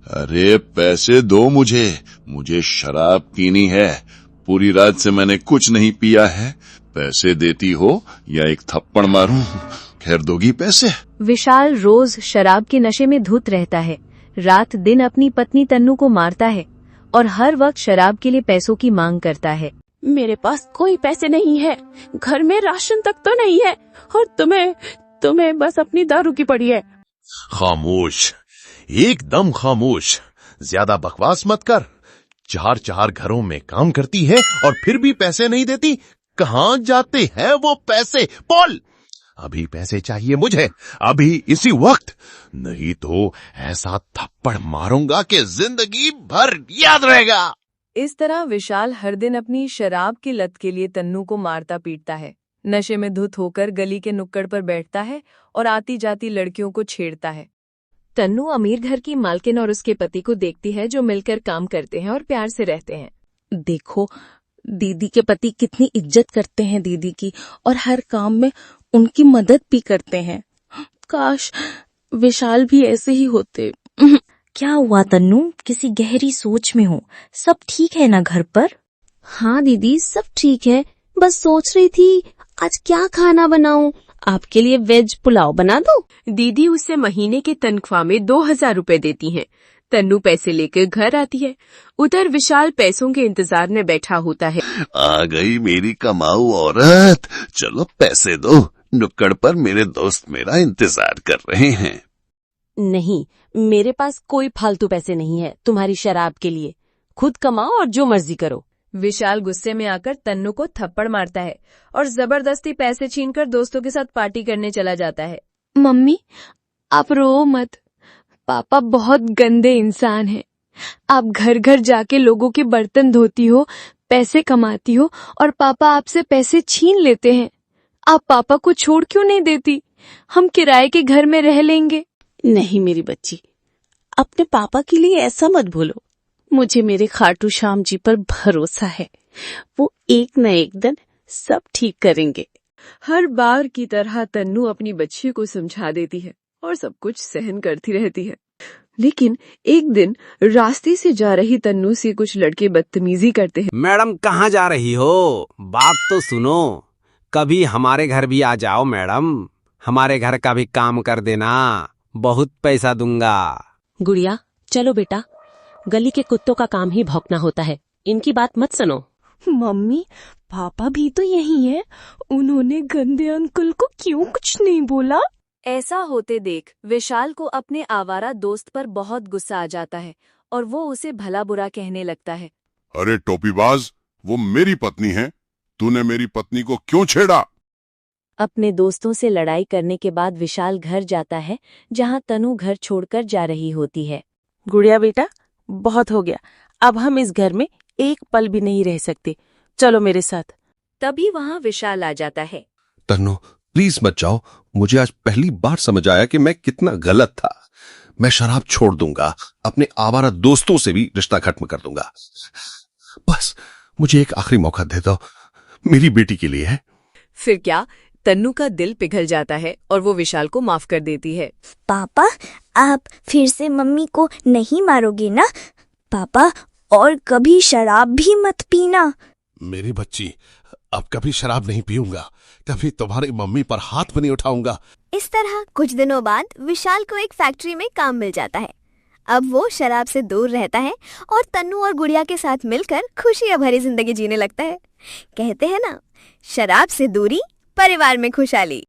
अरे पैसे दो मुझे शराब पीनी है। पूरी रात से मैंने कुछ नहीं पिया है। पैसे देती हो या एक थप्पड़ मारूं? खैर दोगी पैसे? विशाल रोज शराब के नशे में धुत रहता है। रात दिन अपनी पत्नी तन्नू को मारता है और हर वक्त शराब के लिए पैसों की मांग करता है। मेरे पास कोई पैसे नहीं है, घर में राशन तक तो नहीं है, और तुम्हें बस अपनी दारू की पड़ी है। खामोश, एकदम खामोश। ज्यादा बकवास मत कर। चार घरों में काम करती है और फिर भी पैसे नहीं देती। कहाँ जाते हैं वो पैसे? बोल, अभी पैसे चाहिए मुझे, अभी इसी वक्त, नहीं तो ऐसा थप्पड़ मारूंगा कि जिंदगी भर याद रहेगा। इस तरह विशाल हर दिन अपनी शराब की लत के लिए तन्नू को मारता पीटता है। नशे में धुत होकर गली के नुक्कड़ पर बैठता है और आती जाती लड़कियों को छेड़ता है। तन्नू अमीर घर की मालकिन और उसके पति को देखती है, जो मिलकर काम करते हैं और प्यार से रहते हैं। देखो, दीदी के पति कितनी इज्जत करते हैं दीदी की, और हर काम में उनकी मदद भी करते हैं। काश विशाल भी ऐसे ही होते। क्या हुआ तन्नू, किसी गहरी सोच में हो? सब ठीक है ना घर पर? हाँ दीदी, सब ठीक है। बस सोच रही थी आज क्या खाना बनाऊं। आपके लिए वेज पुलाव बना दूं? दीदी उसे महीने के तनख्वाह में 2000 रुपए देती हैं। तन्नू पैसे लेकर घर आती है। उधर विशाल पैसों के इंतजार में बैठा होता है। आ गई मेरी कमाऊ औरत, चलो पैसे दो। नुक्कड़ पर मेरे दोस्त मेरा इंतजार कर रहे हैं। नहीं, मेरे पास कोई फालतू पैसे नहीं है तुम्हारी शराब के लिए। खुद कमाओ और जो मर्जी करो। विशाल गुस्से में आकर तन्नू को थप्पड़ मारता है और जबरदस्ती पैसे छीनकर दोस्तों के साथ पार्टी करने चला जाता है। मम्मी, आप रो मत। पापा बहुत गंदे इंसान हैं। आप घर घर जाके लोगों के बर्तन धोती हो, पैसे कमाती हो, और पापा आपसे पैसे छीन लेते हैं। आप पापा को छोड़ क्यों नहीं देती? हम किराए के घर में रह लेंगे। नहीं मेरी बच्ची, अपने पापा के लिए ऐसा मत बोलो। मुझे मेरे खाटू श्याम जी पर भरोसा है, वो एक न एक दिन सब ठीक करेंगे। हर बार की तरह तन्नू अपनी बच्ची को समझा देती है और सब कुछ सहन करती रहती है। लेकिन एक दिन रास्ते से जा रही तन्नू से कुछ लड़के बदतमीजी करते हैं। मैडम कहाँ जा रही हो? बात तो सुनो। कभी हमारे घर भी आ जाओ मैडम, हमारे घर का भी काम कर देना, बहुत पैसा दूंगा। गुड़िया चलो बेटा, गली के कुत्तों का काम ही भौंकना होता है, इनकी बात मत सुनो। मम्मी, पापा भी तो यही है, उन्होंने गंदे अंकल को क्यों कुछ नहीं बोला? ऐसा होते देख विशाल को अपने आवारा दोस्त पर बहुत गुस्सा आ जाता है और वो उसे भला बुरा कहने लगता है। अरे टोपीबाज, वो मेरी पत्नी है, तूने मेरी पत्नी को क्यों छेड़ा? अपने दोस्तों से लड़ाई करने के बाद विशाल घर जाता है, जहां तनु घर छोड़कर जा रही होती है। गुड़िया बेटा, बहुत हो गया, अब हम इस घर में एक पल भी नहीं रह सकते, चलो मेरे साथ। तभी वहां विशाल आ जाता है। तन्नू प्लीज मत जाओ, मुझे आज पहली बार समझ आया कि मैं कितना गलत था। मैं शराब छोड़ दूंगा, अपने आवारा दोस्तों से भी रिश्ता खत्म कर दूंगा। बस मुझे एक आखिरी मौका दे दो, मेरी बेटी के लिए है। फिर क्या, तन्नू का दिल पिघल जाता है और वो विशाल को माफ कर देती है। पापा, आप फिर से मम्मी को नहीं मारोगे ना? पापा, और कभी शराब भी मत पीना। मेरी बच्ची, अब कभी शराब नहीं पीऊंगा, कभी तुम्हारी मम्मी पर हाथ भी नहीं उठाऊंगा। इस तरह कुछ दिनों बाद विशाल को एक फैक्ट्री में काम मिल जाता है। अब वो शराब से दूर रहता है और तन्नू और गुड़िया के साथ मिलकर खुशियां भरी जिंदगी जीने लगता है। कहते हैं ना, शराब से दूरी, परिवार में खुशहाली।